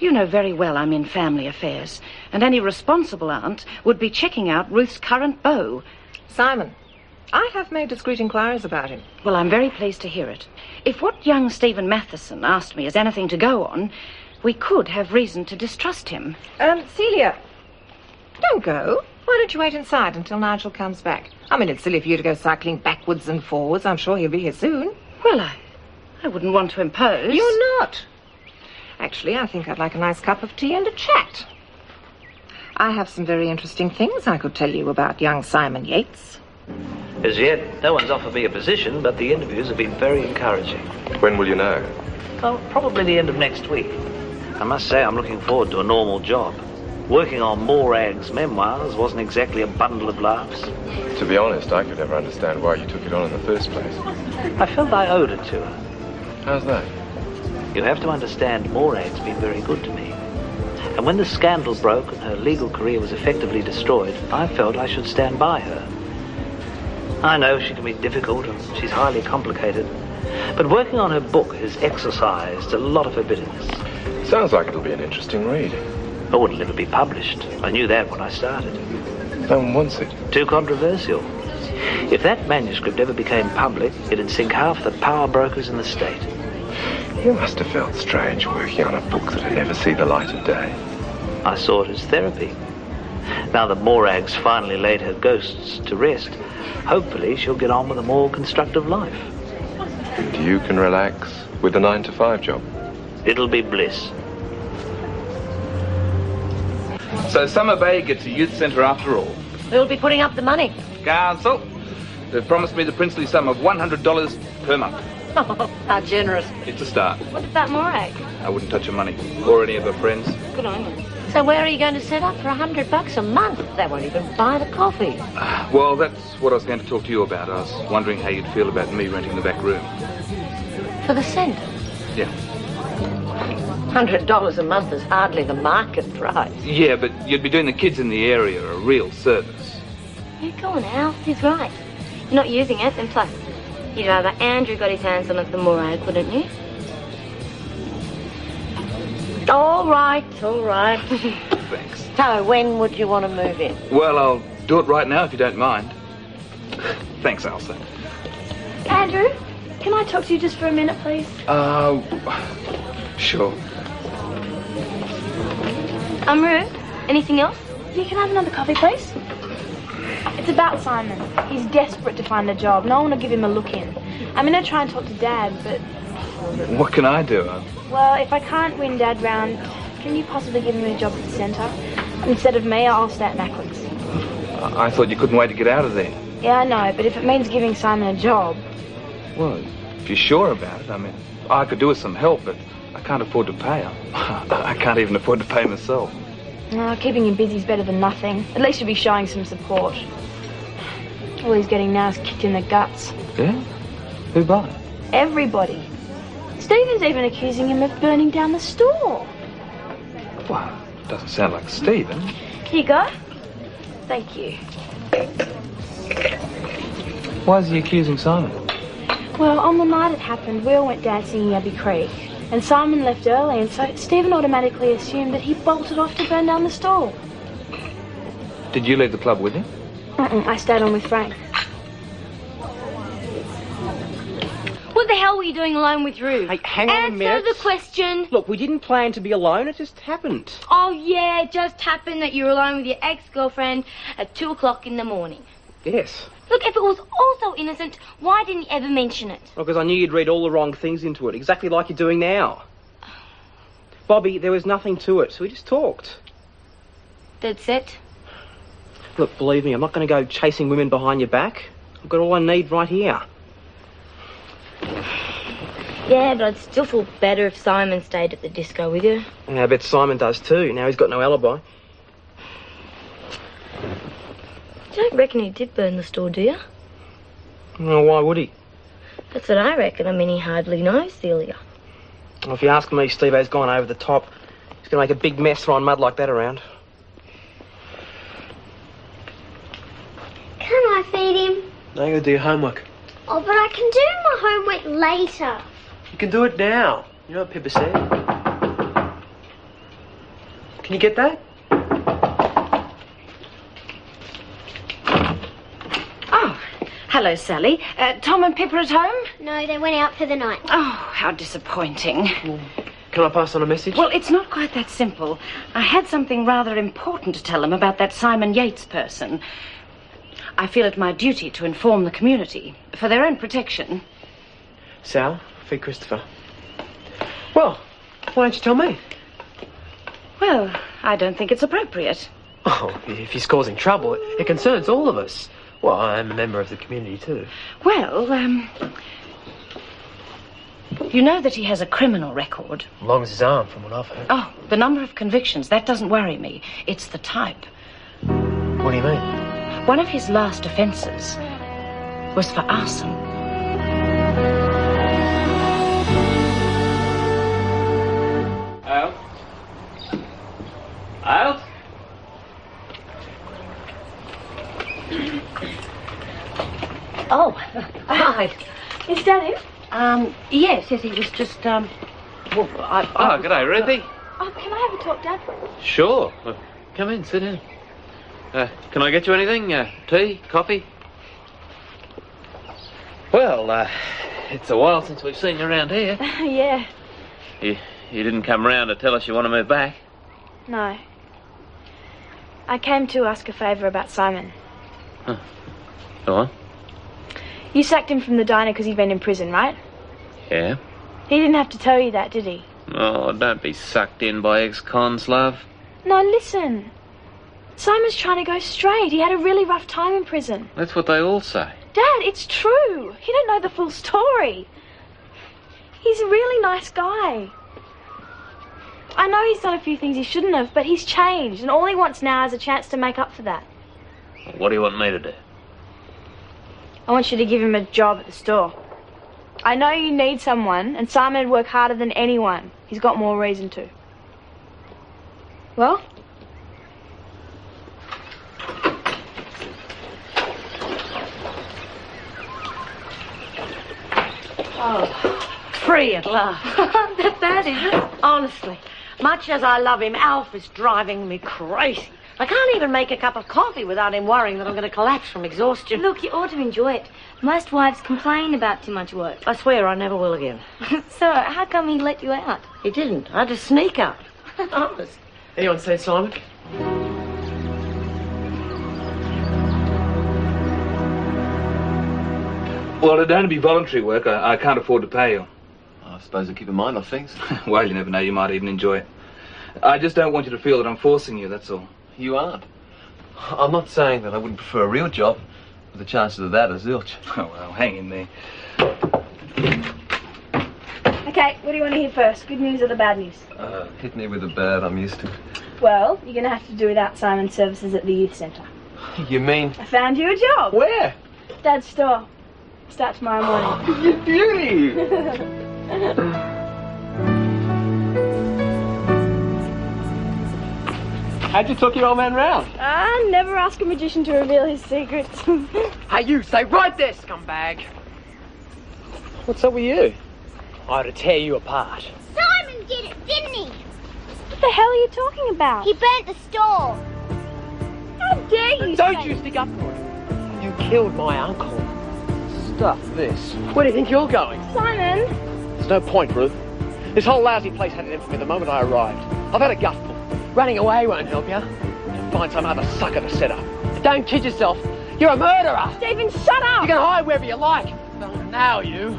You know very well I'm in family affairs, and any responsible aunt would be checking out Ruth's current beau. Simon, I have made discreet inquiries about him. Well, I'm very pleased to hear it. If what young Stephen Matheson asked me is anything to go on, we could have reason to distrust him. Celia, don't go. Why don't you wait inside until Nigel comes back? I mean, it's silly for you to go cycling backwards and forwards. I'm sure he'll be here soon. Well, I wouldn't want to impose. You're not. Actually, I think I'd like a nice cup of tea and a chat. I have some very interesting things I could tell you about young Simon Yates. As yet, no one's offered me a position, but the interviews have been very encouraging. When will you know? Oh, probably the end of next week. I must say I'm looking forward to a normal job. Working on Morag's memoirs wasn't exactly a bundle of laughs. To be honest, I could never understand why you took it on in the first place. I felt I owed it to her. How's that? You have to understand, Morag's been very good to me. And when the scandal broke and her legal career was effectively destroyed, I felt I should stand by her. I know she can be difficult and she's highly complicated, but working on her book has exercised a lot of her bitterness. Sounds like it'll be an interesting read. I wouldn't let it be published. I knew that when I started. No one wants it. Too controversial. If that manuscript ever became public, it'd sink half the power brokers in the state. You must have felt strange working on a book that'd never see the light of day. I saw it as therapy. Now that Morag's finally laid her ghosts to rest, hopefully she'll get on with a more constructive life. And you can relax with the 9-to-5 job. It'll be bliss. So Summer Bay gets a youth centre after all. Who'll be putting up the money? Council. They've promised me the princely sum of $100 per month. Oh, how generous. It's a start. What about Morag? I wouldn't touch her money, or any of her friends. Good on you. So where are you going to set up for $100 a month? They won't even buy the coffee. Well, that's what I was going to talk to you about. I was wondering how you'd feel about me renting the back room. For the centre? Yeah. $100 a month is hardly the market price. Yeah, but you'd be doing the kids in the area a real service. You go on, Al. He's right. You're not using it, and plus, you'd rather Andrew got his hands on it than Morag, wouldn't you? All right, all right. Thanks. So, when would you want to move in? Well, I'll do it right now if you don't mind. Thanks, Elsa. Andrew, can I talk to you just for a minute, please? Sure. Ruth. Anything else? You can have another coffee, please. It's about Simon. He's desperate to find a job. No one will give him a look in. I'm going to try and talk to Dad, but... What can I do? Well, if I can't win Dad round, can you possibly give him a job at the centre? Instead of me, I'll stay at Macklin's. I thought you couldn't wait to get out of there. Yeah, I know, but if it means giving Simon a job... Well, if you're sure about it, I mean, I could do with some help, but I can't afford to pay her. I can't even afford to pay myself. No, keeping him busy is better than nothing. At least you'll be showing some support. All he's getting now is kicked in the guts. Yeah? Who by? Everybody. Stephen's even accusing him of burning down the store. Well, doesn't sound like Stephen. Here you go. Thank you. Why is he accusing Simon? Well, on the night it happened, we all went dancing in Abbey Creek. And Simon left early, and so Stephen automatically assumed that he bolted off to burn down the store. Did you leave the club with him? I stayed on with Frank. What the hell were you doing alone with Ruth? Hey, hang on a minute. Answer the question. Look, we didn't plan to be alone. It just happened. Oh, yeah, it just happened that you were alone with your ex-girlfriend at 2 o'clock in the morning. Yes. Look, if it was also innocent, why didn't you ever mention it? Well, because I knew you'd read all the wrong things into it, exactly like you're doing now. Bobby, there was nothing to it. We just talked. That's it? Look, believe me, I'm not going to go chasing women behind your back. I've got all I need right here. Yeah, but I'd still feel better if Simon stayed at the disco with you. Yeah, I bet Simon does too. Now he's got no alibi. You don't reckon he did burn the store, do you? Well, why would he? That's what I reckon. I mean, he hardly knows Celia. Well, if you ask me, Steve-O's gone over the top. He's going to make a big mess throwing mud like that around. Can I feed him? No, you got to do your homework. Oh, but I can do my homework later. You can do it now. You know what Pippa said? Can you get that? Oh, hello, Sally. Tom and Pippa at home? No, they went out for the night. Oh, how disappointing. Can I pass on a message? Well, it's not quite that simple. I had something rather important to tell them about that Simon Yates person. I feel it my duty to inform the community, for their own protection. Sal, feed Christopher. Well, why don't you tell me? Well, I don't think it's appropriate. Oh, if he's causing trouble, it concerns all of us. Well, I'm a member of the community too. Well, you know that he has a criminal record. Long as his arm, from what I've heard. Oh, the number of convictions, that doesn't worry me. It's the type. What do you mean? One of his last offences was for arson. Al? Al? Oh, hi. Is Dad in? Yes, he was just, well, Oh, g'day, Ruthie. Oh, can I have a talk, Dad? Sure. Come in, sit down. Can I get you anything? Tea? Coffee? Well, it's a while since we've seen you around here. Yeah. You didn't come round to tell us you want to move back? No. I came to ask a favour about Simon. Huh. Go on. You sacked him from the diner because he'd been in prison, right? Yeah? He didn't have to tell you that, did he? Oh, don't be sucked in by ex-cons, love. No, listen. Simon's trying to go straight. He had a really rough time in prison. That's what they all say. Dad, it's true. You don't know the full story. He's a really nice guy. I know he's done a few things he shouldn't have, but he's changed, and all he wants now is a chance to make up for that. What do you want me to do? I want you to give him a job at the store. I know you need someone, and Simon would work harder than anyone. He's got more reason to. Well? Oh, free at last. Not that bad, is it? Honestly, much as I love him, Alf is driving me crazy. I can't even make a cup of coffee without him worrying that I'm going to collapse from exhaustion. Look, you ought to enjoy it. Most wives complain about too much work. I swear I never will again. So, how come he let you out? He didn't. I had to sneak out. Honest. Anyone seen Simon? Well, it'd only be voluntary work. I can't afford to pay you. I suppose I keep in mind of things. Well, you never know. You might even enjoy it. I just don't want you to feel that I'm forcing you, that's all. You aren't. I'm not saying that I wouldn't prefer a real job, but the chances of that are zilch. Oh, well, hang in there. Okay, what do you want to hear first? Good news or the bad news? Hit me with the bad, I'm used to. Well, you're going to have to do without Simon's services at the youth centre. You mean? I found you a job. Where? Dad's store. Start tomorrow morning. You beauty! How'd you took your old man round? Never ask a magician to reveal his secrets. Hey, you, stay right there, scumbag. What's up with you? I ought to tear you apart. Simon did it, didn't he? What the hell are you talking about? He burnt the store. How dare you Don't say... you stick up for it. You killed my uncle. Stuff this. Where do you think you're going? Simon! There's no point, Ruth. This whole lousy place had it in for me the moment I arrived. I've had a gutful. Running away won't help you. You'll find some other sucker to set up. Don't kid yourself. You're a murderer. Stephen, shut up! You can hide wherever you like. Don't now, you.